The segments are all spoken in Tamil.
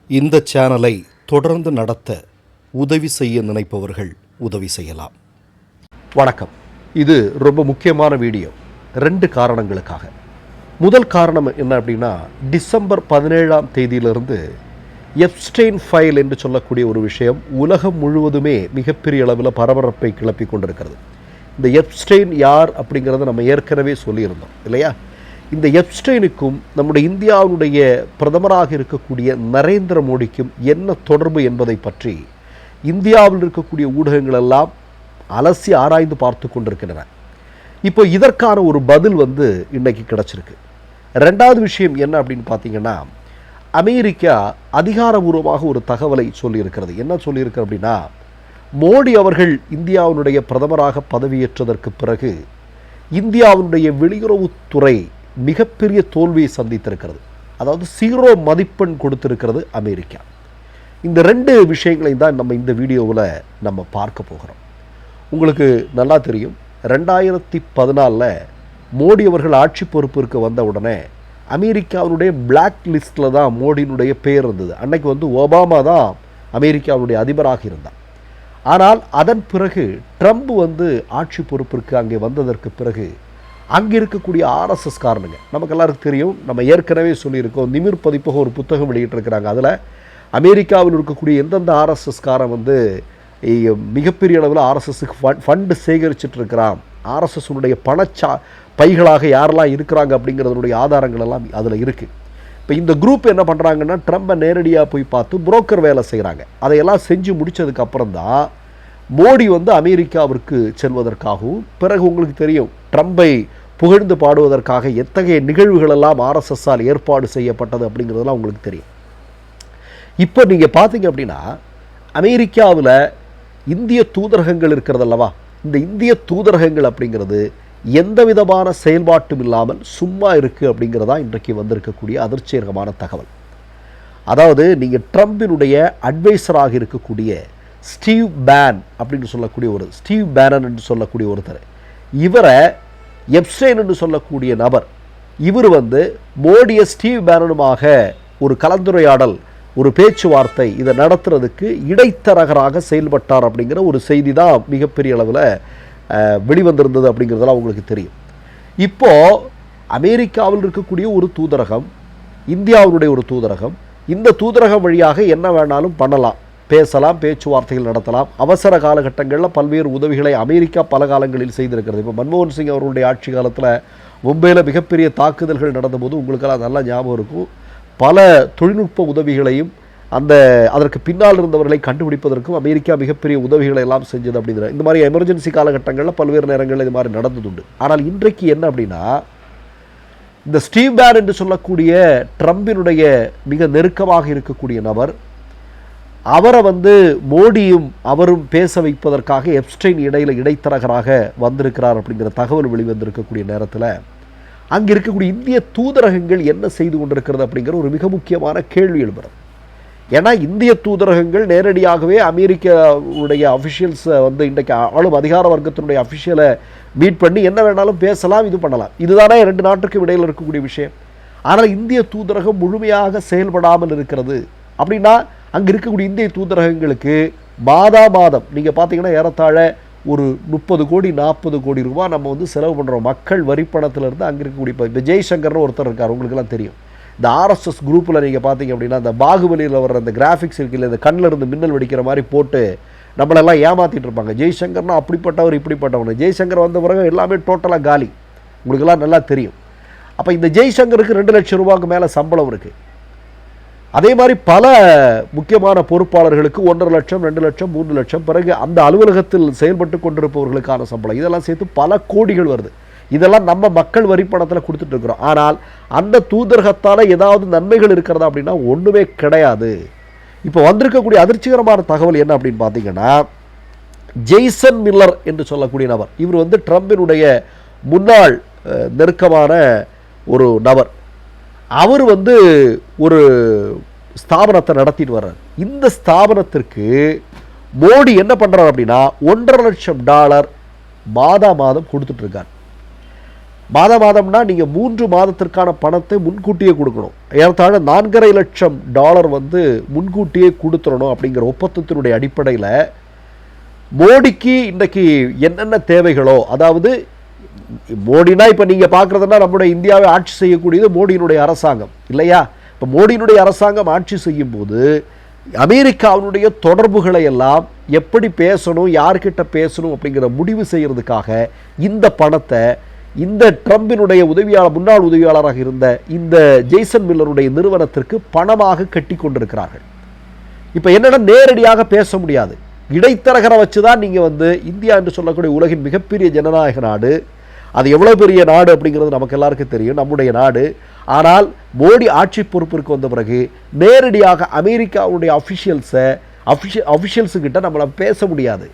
இந்த சேனலை தொடர்ந்து நடத்த உதவி செய்ய நினைப்பவர்கள் உதவி செய்யலாம். வணக்கம். இது ரொம்ப முக்கியமான வீடியோ 2 காரணங்களுக்காக. முதல் காரணம் என்ன அப்படின்னா, டிசம்பர் 17ஆம் தேதியிலிருந்து எப்ஸ்டெயின் ஃபைல் என்று சொல்லக்கூடிய ஒரு விஷயம் உலகம் முழுவதுமே மிகப்பெரிய அளவில் பரபரப்பை கிளப்பி கொண்டிருக்கிறது. இந்த எப்ஸ்டெயின் யார் அப்படிங்கிறத நம்ம ஏற்கனவே சொல்லியிருந்தோம் இல்லையா? இந்த எப்ஸ்டெயினுக்கும் நம்முடைய இந்தியாவுடைய பிரதமராக இருக்கக்கூடிய நரேந்திர மோடிக்கும் என்ன தொடர்பு என்பதை பற்றி இந்தியாவில் இருக்கக்கூடிய ஊடகங்கள் எல்லாம் அலசி ஆராய்ந்து பார்த்து கொண்டிருக்கின்றன. இப்போ இதற்கான ஒரு பதில் இன்னைக்கு கிடச்சிருக்கு. 2வது விஷயம் என்ன அப்படின்னு பார்த்தீங்கன்னா, அமெரிக்கா அதிகாரபூர்வமாக ஒரு தகவலை சொல்லியிருக்கிறது. என்ன சொல்லியிருக்கு அப்படின்னா, மோடி அவர்கள் இந்தியாவினுடைய பிரதமராக பதவியேற்றதற்கு பிறகு இந்தியாவினுடைய வெளியுறவுத்துறை மிகப்பெரிய தோல்வியை சந்தித்திருக்கிறது. அதாவது 0 மதிப்பெண் கொடுத்திருக்கிறது அமெரிக்கா. இந்த 2 விஷயங்களையும் தான் நம்ம இந்த வீடியோவில் நம்ம பார்க்க போகிறோம். உங்களுக்கு நல்லா தெரியும், 2014 மோடி அவர்கள் ஆட்சி பொறுப்பிற்கு வந்த உடனே அமெரிக்காவுடைய பிளாக் லிஸ்டில் தான் மோடியினுடைய பெயர் இருந்தது. அன்னைக்கு ஒபாமா தான் அமெரிக்காவுடைய அதிபராக இருந்தார். ஆனால் அதன் பிறகு ட்ரம்ப் ஆட்சி பொறுப்பிற்கு அங்கே வந்ததற்கு பிறகு அங்கே இருக்கக்கூடிய ஆர்எஸ்எஸ் காரனுங்க, நமக்கு எல்லாருக்கும் தெரியும், நம்ம ஏற்கனவே சொல்லியிருக்கோம், நிமிர் பதிப்பக ஒரு புத்தகம் வெளியிட்டிருக்கிறாங்க. அதில் அமெரிக்காவில் இருக்கக்கூடிய எந்தெந்த ஆர்எஸ்எஸ் காரன் மிகப்பெரிய அளவில் ஆர்எஸ்எஸ்க்கு ஃபண்டு சேகரிச்சுட்டு இருக்கிறான், ஆர்எஸ்எஸ்னுடைய பைகளாக யாரெல்லாம் இருக்கிறாங்க அப்படிங்கிறதுனுடைய ஆதாரங்கள் எல்லாம் அதில் இருக்குது. இப்போ இந்த குரூப் என்ன பண்ணுறாங்கன்னா, ட்ரம்பை நேரடியாக போய் பார்த்து புரோக்கர் வேலை செய்கிறாங்க. அதையெல்லாம் செஞ்சு முடித்ததுக்கப்புறம் தான் மோடி அமெரிக்காவிற்கு செல்வதற்காகவும், பிறகு உங்களுக்கு தெரியும் ட்ரம்பை புகழ்ந்து பாடுவதற்காக எத்தகைய நிகழ்வுகளெல்லாம் ஆர்எஸ்எஸ்ஸால் ஏற்பாடு செய்யப்பட்டது அப்படிங்கிறதெல்லாம் உங்களுக்கு தெரியும். இப்போ நீங்கள் பார்த்தீங்க அப்படின்னா, அமெரிக்காவில் இந்திய தூதரகங்கள் இருக்கிறது அல்லவா, இந்த இந்திய தூதரகங்கள் அப்படிங்கிறது எந்த விதமான செயல்பாட்டும் இல்லாமல் சும்மா இருக்குது அப்படிங்கிறதா இன்றைக்கு வந்திருக்கக்கூடிய அதிர்ச்சிகரமான தகவல். அதாவது நீங்கள் ட்ரம்பினுடைய அட்வைசராக இருக்கக்கூடிய ஸ்டீவ் பேன் அப்படின்னு சொல்லக்கூடிய ஸ்டீவ் பேனன் என்று சொல்லக்கூடிய ஒருத்தர், இவரை எப்ஸ்டெயின் என்று சொல்லக்கூடிய நபர், இவர் மோடியை ஸ்டீவ் பேனனுமாக ஒரு கலந்துரையாடல், ஒரு பேச்சுவார்த்தை இதை நடத்துறதுக்கு இடைத்தரகராக செயல்பட்டார் அப்படிங்கிற ஒரு செய்தி தான் மிகப்பெரிய அளவில் வெளிவந்திருந்தது அப்படிங்கிறதெல்லாம் உங்களுக்கு தெரியும். இப்போது அமெரிக்காவில் இருக்கக்கூடிய ஒரு தூதரகம், இந்தியாவுடைய ஒரு தூதரகம், இந்த தூதரகம் வழியாக என்ன வேணாலும் பண்ணலாம், பேசலாம், பேச்சுவார்த்தைகள் நடத்தலாம். அவசர காலகட்டங்களில் பல்வேறு உதவிகளை அமெரிக்கா பல காலங்களில் செய்திருக்கிறது. இப்போ மன்மோகன் சிங் அவர்களுடைய ஆட்சி காலத்தில் மும்பையில் மிகப்பெரிய தாக்குதல்கள் நடந்தபோது உங்களுக்கெல்லாம் நல்லா ஞாபகம் இருக்கும், பல தொழில்நுட்ப உதவிகளையும் அதற்கு பின்னால் இருந்தவர்களை கண்டுபிடிப்பதற்கும் அமெரிக்கா மிகப்பெரிய உதவிகளை எல்லாம் செஞ்சது. அப்படிங்கிற இந்த மாதிரி எமர்ஜென்சி காலகட்டங்களில் பல்வேறு நேரங்களில் இது மாதிரி நடந்ததுண்டு. ஆனால் இன்றைக்கு என்ன அப்படின்னா, இந்த ஸ்டீவ் பேன் என்று சொல்லக்கூடிய ட்ரம்பினுடைய மிக நெருக்கமாக இருக்கக்கூடிய நபர், அவரை மோடியும் அவரும் பேச வைப்பதற்காக எப்ஸ்டெயின் இடைத்தரகராக வந்திருக்கிறார் அப்படிங்கிற தகவல் வெளிவந்திருக்கக்கூடிய நேரத்தில் அங்கே இருக்கக்கூடிய இந்திய தூதரகங்கள் என்ன செய்து கொண்டிருக்கிறது அப்படிங்கிற ஒரு மிக முக்கியமான கேள்வி எழுப்புறது. ஏன்னா இந்திய தூதரகங்கள் நேரடியாகவே அமெரிக்காவுடைய அஃபிஷியல்ஸை இன்றைக்கு ஆளும் அதிகார வர்க்கத்தினுடைய அஃபிஷியலை மீட் பண்ணி என்ன வேணாலும் பேசலாம், இது பண்ணலாம். இதுதானே 2 நாட்டுக்கும் இடையில் இருக்கக்கூடிய விஷயம். ஆனால் இந்திய தூதரகம் முழுமையாக செயல்படாமல் இருக்கிறது. அப்படின்னா அங்கே இருக்கக்கூடிய இந்திய தூதரகங்களுக்கு மாதம் நீங்கள் பார்த்தீங்கன்னா ஏறத்தாழ ஒரு 30 கோடி 40 கோடி ரூபா நம்ம செலவு பண்ணுறோம். மக்கள் வரிப்பணத்திலிருந்து அங்கே இருக்கக்கூடிய இப்போ ஜெய்சங்கர்னு ஒருத்தர் இருக்கார், உங்களுக்கெல்லாம் தெரியும். இந்த ஆர்எஸ்எஸ் குரூப்பில் நீங்கள் பார்த்தீங்க அப்படின்னா, அந்த பாகுபலியில் வர்ற அந்த கிராஃபிக்ஸ் இருக்குல்ல, இந்த கண்ணில் இருந்து மின்னல் வெடிக்கிற மாதிரி போட்டு நம்மளெல்லாம் ஏமாற்றிட்டு இருப்பாங்க. ஜெய்சங்கர்னா அப்படிப்பட்டவர் இப்படிப்பட்டவர். ஜெய்சங்கர் வந்த பிறகு எல்லாமே டோட்டலாக காலி, உங்களுக்கெல்லாம் நல்லா தெரியும். அப்போ இந்த ஜெய்சங்கருக்கு 2 லட்சம் ரூபாய்க்கு மேலே சம்பளம் இருக்குது. அதே மாதிரி பல முக்கியமான பொறுப்பாளர்களுக்கு 1.5 லட்சம் 2 லட்சம் 3 லட்சம், பிறகு அந்த அலுவலகத்தில் செயல்பட்டு கொண்டிருப்பவர்களுக்கான சம்பளம், இதெல்லாம் சேர்த்து பல கோடிகள் வருது. இதெல்லாம் நம்ம மக்கள் வரி பணத்தில் கொடுத்துட்டு இருக்கிறோம். ஆனால் அந்த தூதரகத்தால் ஏதாவது நன்மைகள் இருக்கிறதா அப்படின்னா ஒன்றுமே கிடையாது. இப்போ வந்திருக்கக்கூடிய அதிர்ச்சிகரமான தகவல் என்ன அப்படின்னு பார்த்தீங்கன்னா, ஜெய்சன் மில்லர் என்று சொல்லக்கூடிய நபர், இவர் ட்ரம்பினுடைய முன்னாள் நெருக்கமான ஒரு நபர். அவர் ஒரு ஸ்தாபனத்தை நடத்திட்டு வர்றார். இந்த ஸ்தாபனத்திற்கு மோடி என்ன பண்ணுறார் அப்படின்னா $1.5 லட்சம் மாதம் கொடுத்துட்டு இருக்கார். மாதம்னா நீங்கள் 3 மாதத்திற்கான பணத்தை முன்கூட்டியே கொடுக்கணும். ஏறத்தாழ $4.5 லட்சம் வந்து முன்கூட்டியே கொடுத்துடணும் அப்படிங்கிற ஒப்பந்தத்தினுடைய அடிப்படையில் மோடிக்கு இன்றைக்கு என்னென்ன தேவைகளோ, அதாவது மோடினா இப்போ நீங்கள் பார்க்குறதுனா நம்முடைய இந்தியாவை ஆட்சி செய்யக்கூடியது மோடியினுடைய அரசாங்கம் இல்லையா? இப்போ மோடியினுடைய அரசாங்கம் ஆட்சி செய்யும் போது அமெரிக்காவினுடைய தொடர்புகளை எல்லாம் எப்படி பேசணும், யார்கிட்ட பேசணும் அப்படிங்கிற முடிவு செய்கிறதுக்காக இந்த பணத்தை இந்த ட்ரம்பினுடைய முன்னாள் உதவியாளராக இருந்த இந்த ஜெய்சன் மில்லருடைய நிறுவனத்திற்கு பணமாக கட்டி கொண்டிருக்கிறார்கள். இப்போ என்னென்னா நேரடியாக பேச முடியாது, இடைத்தரகரை வச்சு தான் நீங்கள் இந்தியா என்று சொல்லக்கூடிய உலகின் மிகப்பெரிய ஜனநாயக நாடு, அது எவ்வளோ பெரிய நாடு அப்படிங்கிறது நமக்கு எல்லாருக்கும் தெரியும், நம்முடைய நாடு. ஆனால் மோடி ஆட்சி பொறுப்பிற்கு வந்த பிறகு நேரடியாக அமெரிக்காவுடைய அஃபிஷியல்ஸுக்கிட்ட நம்மளை பேச முடியாது.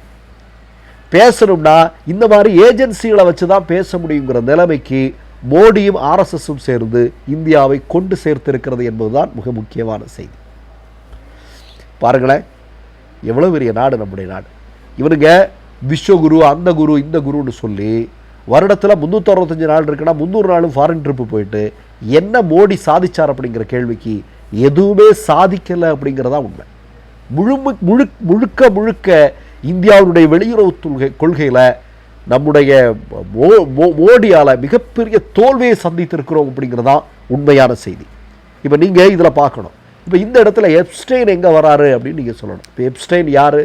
பேசணும்னா இந்த மாதிரி ஏஜென்சிகளை வச்சு தான் பேச முடியுங்கிற நிலைமைக்கு மோடியும் ஆர்எஸ்எஸும் சேர்ந்து இந்தியாவை கொண்டு சேர்த்திருக்கிறது என்பதுதான் மிக முக்கியமான செய்தி. பாருங்களேன், எவ்வளோ பெரிய நாடு நம்முடைய நாடு. இவனுங்க விஸ்வகுரு, அந்த குரு, இந்த குருன்னு சொல்லி வருடத்தில் 365 நாள் இருக்குன்னா 300 நாளும் ஃபாரின் ட்ரிப்பு போயிட்டு என்ன மோடி சாதிச்சார் அப்படிங்கிற கேள்விக்கு எதுவுமே சாதிக்கலை அப்படிங்கிறதா உண்மை. முழுக்க இந்தியாவுடைய வெளியுறவு கொள்கையில் நம்முடைய மோடியால் மிகப்பெரிய தோல்வியை சந்தித்திருக்கிறோம் அப்படிங்கிறதான் உண்மையான செய்தி. இப்போ நீங்கள் இதில் பார்க்கணும், இப்போ இந்த இடத்துல எப்ஸ்டைன் எங்கே வராரு அப்படின்னு நீங்கள் சொல்லணும். இப்போ எப்ஸ்டைன் யார்?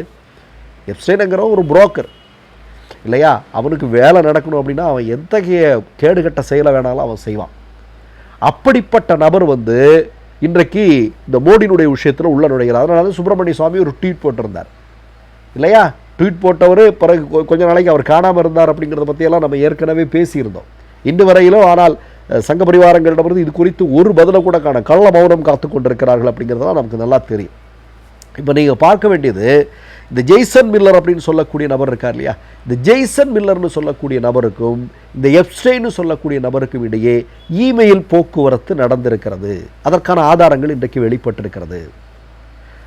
எப்ஸ்டைனுங்கிற ஒரு புரோக்கர் இல்லையா? அவனுக்கு வேலை நடக்கணும் அப்படின்னா அவன் எத்தகைய கேடுகட்ட செயலை வேணாலும் அவன் செய்வான். அப்படிப்பட்ட நபர் இன்றைக்கு இந்த மோடியினுடைய விஷயத்தில் உள்ள நுழைகிறார். அதனால சுப்பிரமணிய சுவாமி ஒரு ட்வீட் போட்டிருந்தார் இல்லையா? ட்வீட் போட்டவர் பிறகு கொஞ்ச நாளைக்கு அவர் காணாமல் இருந்தார் அப்படிங்கிறத பற்றியெல்லாம் நம்ம ஏற்கனவே பேசியிருந்தோம் இன்று வரையிலும். ஆனால் சங்க பரிவாரங்களிடமிருந்து இது குறித்து ஒரு பதிலை கூட காண கள்ள மௌனம் காத்து கொண்டிருக்கிறார்கள் அப்படிங்கிறதெல்லாம் நமக்கு நல்லா தெரியும். இப்போ நீங்கள் பார்க்க வேண்டியது இந்த ஜெய்சன் மில்லர் அப்படின்னு சொல்லக்கூடிய நபர் இருக்கார் இல்லையா? இந்த ஜெய்சன் மில்லர்னு சொல்லக்கூடிய நபருக்கும் இந்த எப்ஸ்டைன்னு சொல்லக்கூடிய நபருக்கும் இடையே இமெயில் போக்குவரத்து நடந்திருக்கிறது. அதற்கான ஆதாரங்கள் இன்றைக்கு வெளிப்பட்டிருக்கிறது.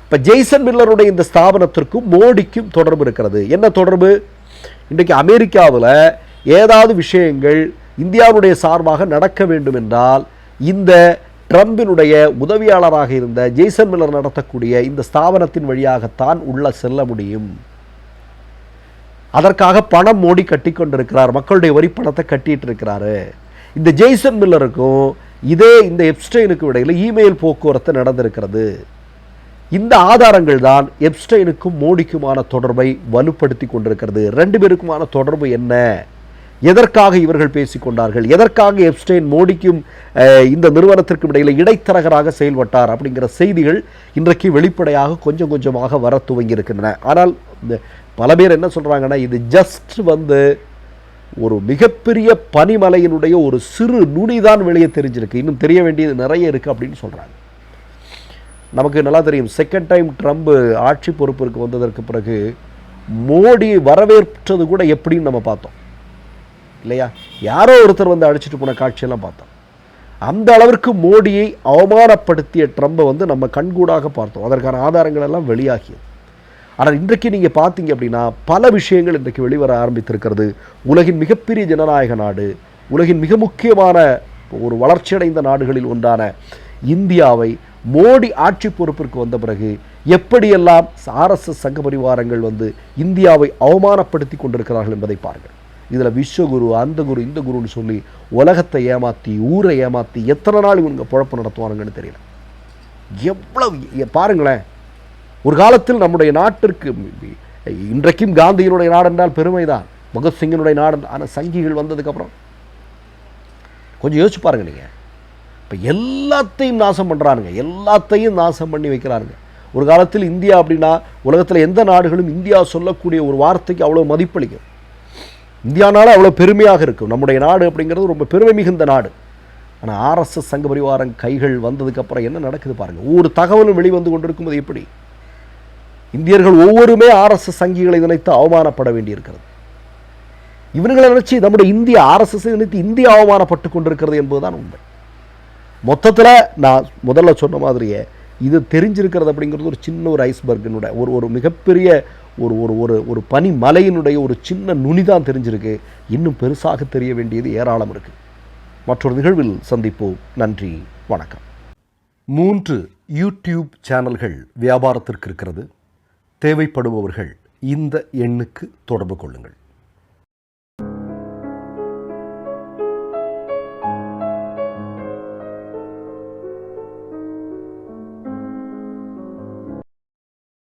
இப்போ ஜெய்சன் மில்லருடைய இந்த ஸ்தாபனத்திற்கும் மோடிக்கும் தொடர்பு இருக்கிறது. என்ன தொடர்பு? இன்றைக்கு அமெரிக்காவில் ஏதாவது விஷயங்கள் இந்தியாவுடைய சார்பாக நடக்க வேண்டும் என்றால் இந்த ட்ரம்பினுடைய உதவியாளராக இருந்த ஜெய்சன் மில்லர் நடத்தக்கூடிய இந்த ஸ்தாபனத்தின் வழியாகத்தான் உள்ள செல்ல முடியும். அதற்காக பணம் மோடி கட்டி கொண்டிருக்கிறார், மக்களுடைய வரி பணத்தை கட்டிட்டு இருக்கிறாரு. இந்த ஜெய்சன் மில்லருக்கும் இந்த எப்ஸ்டைனுக்கும் இடையில் இமெயில் போக்குவரத்து நடந்திருக்கிறது. இந்த ஆதாரங்கள் தான் எப்ஸ்டைனுக்கும் மோடிக்குமான தொடர்பை வலுப்படுத்தி கொண்டிருக்கிறது. ரெண்டு பேருக்குமான தொடர்பு என்ன, எதற்காக இவர்கள் பேசிக்கொண்டார்கள், எதற்காக எப்ஸ்டைன் மோடிக்கும் இந்த நிறுவனத்திற்கும் இடையில் இடைத்தரகராக செயல்பட்டார் அப்படிங்கிற செய்திகள் இன்றைக்கு வெளிப்படையாக கொஞ்சம் கொஞ்சமாக வர துவங்கி இருக்கின்றன. ஆனால் பல பேர் என்ன சொல்றாங்கன்னா, இது ஜஸ்ட் ஒரு மிகப்பெரிய பனிமலையினுடைய ஒரு சிறு நுனிதான் வெளியே தெரிஞ்சிருக்கு, இன்னும் தெரிய வேண்டியது நிறைய இருக்கு அப்படின்னு சொல்றாங்க. நமக்கு நல்லா தெரியும், செகண்ட் டைம் ட்ரம்ப் ஆட்சி பொறுப்பிற்கு வந்ததற்கு பிறகு மோடி வரவேற்றது கூட எப்படின்னு நம்ம பார்த்தோம் இல்லையா? யாரோ ஒருத்தர் அடிச்சுட்டு போன காட்சியெல்லாம் பார்த்தோம். அந்த அளவிற்கு மோடியை அவமானப்படுத்திய ட்ரம்பை நம்ம கண்கூடாக பார்த்தோம். அதற்கான ஆதாரங்கள் எல்லாம் வெளியாகியது. ஆனால் இன்றைக்கு நீங்கள் பார்த்தீங்க அப்படின்னா பல விஷயங்கள் இன்றைக்கு வெளிவர ஆரம்பித்திருக்கிறது. உலகின் மிகப்பெரிய ஜனநாயக நாடு, உலகின் மிக முக்கியமான ஒரு வளர்ச்சியடைந்த நாடுகளில் ஒன்றான இந்தியாவை மோடி ஆட்சி பொறுப்பிற்கு வந்த பிறகு எப்படியெல்லாம் ஆர்எஸ்எஸ் சங்க பரிவாரங்கள் இந்தியாவை அவமானப்படுத்தி கொண்டிருக்கிறார்கள் என்பதை பாருங்கள். இதில் விஸ்வகுரு, அந்த குரு, இந்த குருன்னு சொல்லி உலகத்தை ஏமாற்றி, ஊரை ஏமாற்றி எத்தனை நாள் இவங்க குழப்பம் நடத்துவானுங்கன்னு தெரியல. எவ்வளவு பாருங்களேன். ஒரு காலத்தில் நம்முடைய நாட்டிற்கு இன்றைக்கும் காந்தியினுடைய நாடு என்றால் பெருமைதான், பகத்சிங்கினுடைய நாடு. ஆனால் சங்கிகள் வந்ததுக்கப்புறம் கொஞ்சம் யோசிச்சு பாருங்க நீங்கள். இப்போ எல்லாத்தையும் நாசம் பண்ணுறானுங்க, எல்லாத்தையும் நாசம் பண்ணி வைக்கிறாருங்க. ஒரு காலத்தில் இந்தியா அப்படின்னா உலகத்தில் எந்த நாடுகளும் இந்தியா சொல்லக்கூடிய ஒரு வார்த்தைக்கு அவ்வளோ மதிப்பளிக்கும், இந்தியானால அவ்வளோ பெருமையாக இருக்கும். நம்முடைய நாடு அப்படிங்கிறது ரொம்ப பெருமை மிகுந்த நாடு. ஆனால் ஆர்எஸ்எஸ் சங்க பரிவாரம் கைகள் வந்ததுக்கப்புறம் என்ன நடக்குது பாருங்கள். ஒவ்வொரு தகவலும் வெளிவந்து கொண்டிருக்கும்போது எப்படி இந்தியர்கள் ஒவ்வொருமே ஆர்எஸ்எஸ் சங்கிகளை நினைத்து அவமானப்பட வேண்டியிருக்கிறது. இவர்களை நினைச்சு நம்முடைய இந்தியா ஆர்எஸ்எஸ் நினைத்து இந்தியா அவமானப்பட்டு கொண்டிருக்கிறது என்பதுதான் உண்மை. மொத்தத்தில் நான் முதல்ல சொன்ன மாதிரியே இது தெரிஞ்சிருக்கிறது அப்படிங்கிறது ஒரு சின்ன ஒரு ஐஸ்பர்கினுடைய ஒரு மிகப்பெரிய ஒரு ஒரு ஒரு ஒரு பனி மலையினுடைய ஒரு சின்ன நுனி தான் தெரிஞ்சிருக்கு. இன்னும் பெருசாக தெரிய வேண்டியது ஏராளம் இருக்குது. மற்றொரு நிகழ்வில் சந்திப்போம். நன்றி, வணக்கம். 3 யூடியூப் சேனல்கள் வியாபாரத்திற்கு இருக்கிறது. தேவைப்படுபவர்கள் இந்த எண்ணுக்கு தொடர்பு கொள்ளுங்கள்.